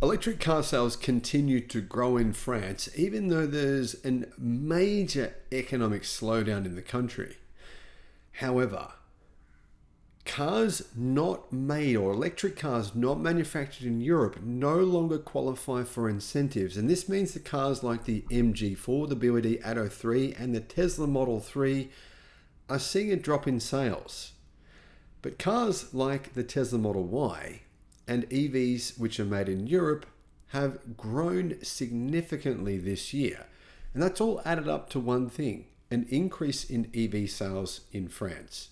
Electric car sales continue to grow in France, even though there's a major economic slowdown in the country. However, cars not made or electric cars not manufactured in Europe no longer qualify for incentives. And this means that cars like the MG4, the BYD Atto 3 and the Tesla Model 3 are seeing a drop in sales. But cars like the Tesla Model Y and EVs which are made in Europe have grown significantly this year. And that's all added up to one thing, an increase in EV sales in France.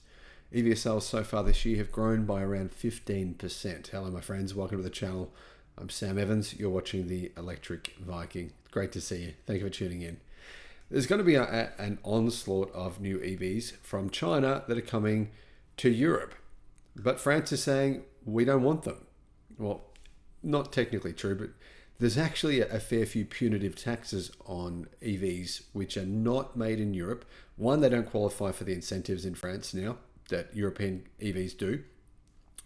EV sales so far this year have grown by around 15%. Hello my friends, welcome to the channel. I'm Sam Evans, you're watching the Electric Viking. Great to see you, thank you for tuning in. There's going to be an onslaught of new EVs from China that are coming to Europe. But France is saying, we don't want them. Well, not technically true, but there's actually a fair few punitive taxes on EVs which are not made in Europe. One, they don't qualify for the incentives in France now that European EVs do.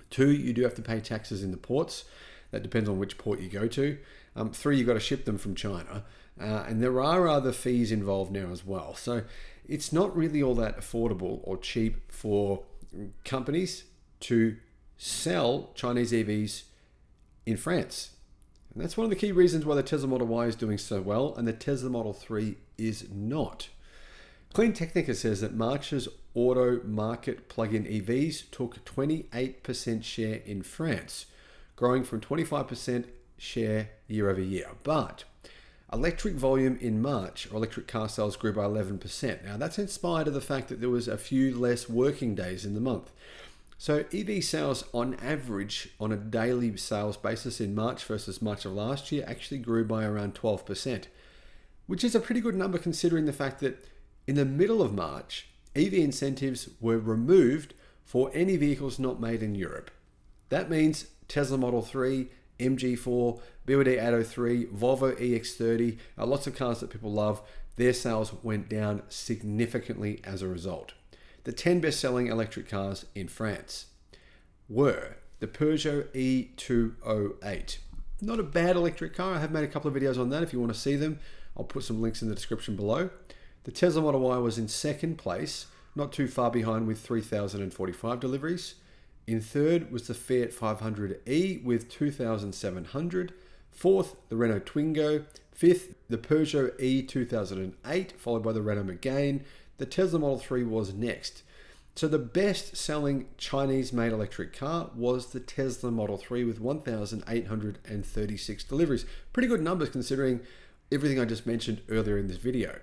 Two, you do have to pay taxes in the ports. That depends on which port you go to. Three, you've got to ship them from China. And there are other fees involved now as well. So it's not really all that affordable or cheap for companies to sell Chinese EVs in France. And that's one of the key reasons why the Tesla Model Y is doing so well and the Tesla Model 3 is not. Clean Technica says that March's auto market plug-in EVs took 28% share in France, growing from 25% share year over year. But electric volume in March, or electric car sales, grew by 11%. Now that's in spite of the fact that there was a few less working days in the month. So EV sales on average on a daily sales basis in March versus March of last year actually grew by around 12%, which is a pretty good number considering the fact that in the middle of March, EV incentives were removed for any vehicles not made in Europe. That means Tesla Model 3, MG4, BYD Atto 3, Volvo EX30, lots of cars that people love, their sales went down significantly as a result. The 10 best-selling electric cars in France were the Peugeot E208. Not a bad electric car. I have made a couple of videos on that if you want to see them. I'll put some links in the description below. The Tesla Model Y was in second place, not too far behind with 3,045 deliveries. In third was the Fiat 500e with 2,700. Fourth, the Renault Twingo. Fifth, the Peugeot E2008, followed by the Renault Megane. The Tesla Model 3 was next. So the best-selling Chinese-made electric car was the Tesla Model 3 with 1,836 deliveries. Pretty good numbers considering everything I just mentioned earlier in this video.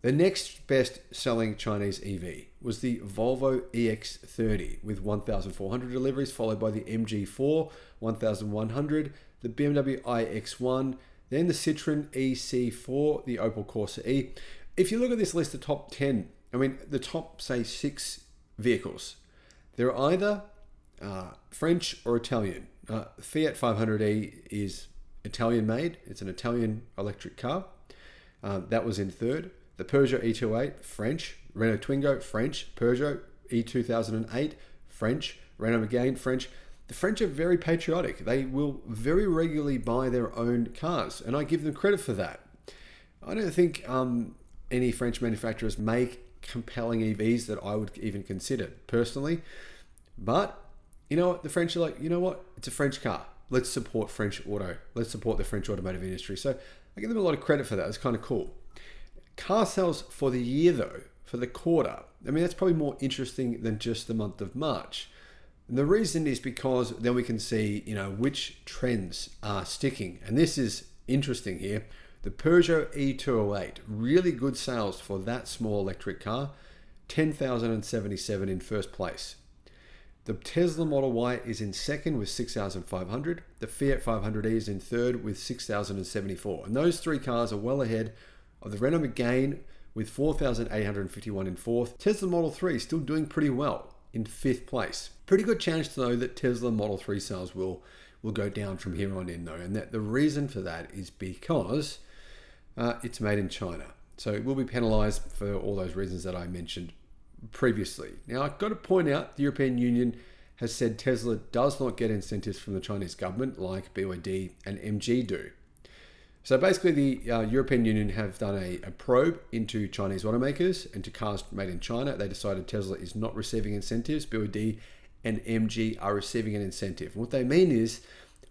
The next best-selling Chinese EV was the Volvo EX30 with 1,400 deliveries, followed by the MG4, 1,100, the BMW iX1, then the Citroen EC4, the Opel Corsa E. If you look at this list of top 10, I mean, the top, say, 6 vehicles, they're either French or Italian. Fiat 500e is Italian-made. It's an Italian electric car. That was in third. The Peugeot E208, French. Renault Twingo, French. Peugeot E2008, French. Renault Megane, French. The French are very patriotic. They will very regularly buy their own cars, and I give them credit for that. I don't think any French manufacturers make compelling EVs that I would even consider personally. But you know what? The French are like, you know what? It's a French car. Let's support French auto. Let's support the French automotive industry. So I give them a lot of credit for that. It's kind of cool. Car sales for the year though, for the quarter, I mean, that's probably more interesting than just the month of March. And the reason is because then we can see, you know, which trends are sticking. And this is interesting here. The Peugeot E208, really good sales for that small electric car, 10,077 in first place. The Tesla Model Y is in second with 6,500. The Fiat 500e is in third with 6,074. And those three cars are well ahead of the Renault Megane with 4,851 in fourth. Tesla Model 3 still doing pretty well in fifth place. Pretty good chance though that Tesla Model 3 sales will go down from here on in though. And that the reason for that is because it's made in China. So it will be penalized for all those reasons that I mentioned previously. Now I've got to point out the European Union has said Tesla does not get incentives from the Chinese government like BYD and MG do. So basically the European Union have done a probe into Chinese automakers and to cars made in China. They decided Tesla is not receiving incentives. BYD and MG are receiving an incentive. And what they mean is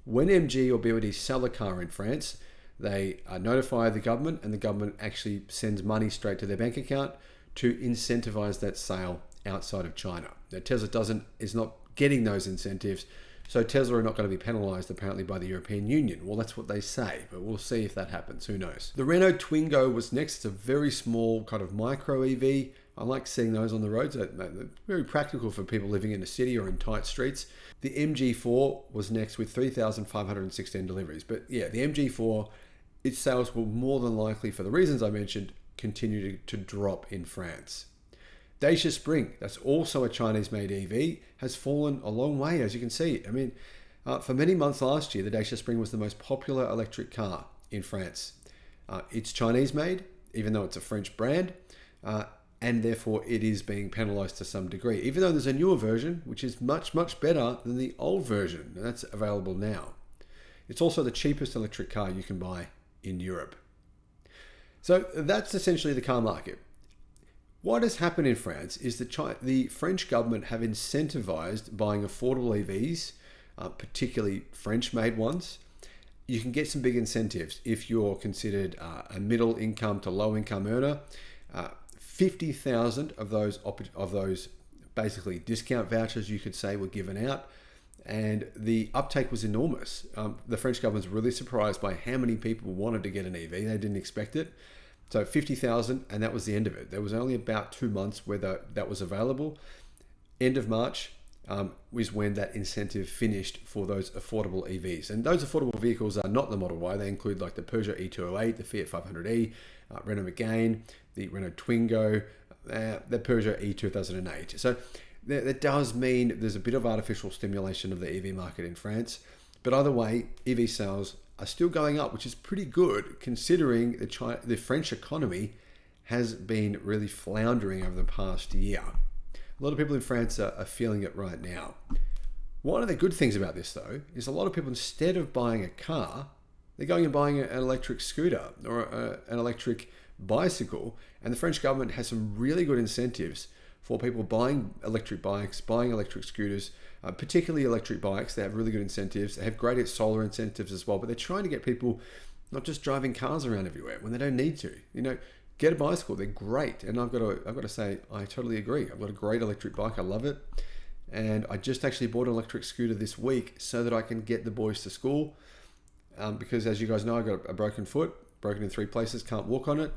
when MG or BYD sell a car in France, they notify the government and the government actually sends money straight to their bank account to incentivize that sale outside of China. Now, Tesla is not getting those incentives, so Tesla are not going to be penalized apparently by the European Union. Well, that's what they say, but we'll see if that happens. Who knows? The Renault Twingo was next. It's a very small kind of micro EV. I like seeing those on the roads. They're very practical for people living in a city or in tight streets. The MG4 was next with 3,516 deliveries. But yeah, the MG4, its sales will more than likely, for the reasons I mentioned, continue to drop in France. Dacia Spring, that's also a Chinese-made EV, has fallen a long way, as you can see. I mean, for many months last year, the Dacia Spring was the most popular electric car in France. It's Chinese-made, even though it's a French brand, and therefore it is being penalized to some degree, even though there's a newer version, which is much, much better than the old version, and that's available now. It's also the cheapest electric car you can buy in Europe. So that's essentially the car market. What has happened in France is that the French government have incentivized buying affordable EVs, particularly French-made ones. You can get some big incentives if you're considered a middle income to low income earner. 50,000 of those basically discount vouchers, you could say, were given out, and the uptake was enormous. The French government's really surprised by how many people wanted to get an EV. They didn't expect it. So 50,000, and that was the end of it. There was only about 2 months where that was available. End of March was when that incentive finished for those affordable EVs. And those affordable vehicles are not the Model Y. They include like the Peugeot E208, the Fiat 500e, Renault Megane, the Renault Twingo, the Peugeot E2008. So that does mean there's a bit of artificial stimulation of the EV market in France. But either way, EV sales are still going up, which is pretty good considering the French economy has been really floundering over the past year. A lot of people in France are feeling it right now. One of the good things about this, though, is a lot of people, instead of buying a car, they're going and buying an electric scooter or an electric bicycle. And the French government has some really good incentives for people buying electric bikes, buying electric scooters, particularly electric bikes. They have really good incentives. They have great solar incentives as well, but they're trying to get people not just driving cars around everywhere when they don't need to. You know, get a bicycle. They're great. And I've got to say, I totally agree. I've got a great electric bike. I love it. And I just actually bought an electric scooter this week so that I can get the boys to school. Because as you guys know, I got a broken foot, broken in 3 places, can't walk on it.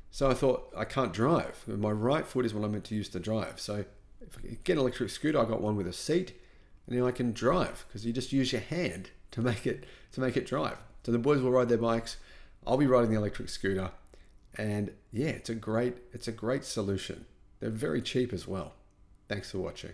So I thought, I can't drive. My right foot is what I'm meant to use to drive. So if I get an electric scooter, I got one with a seat, and then I can drive because you just use your hand to make it drive. So the boys will ride their bikes. I'll be riding the electric scooter, and yeah, it's a great solution. They're very cheap as well. Thanks for watching.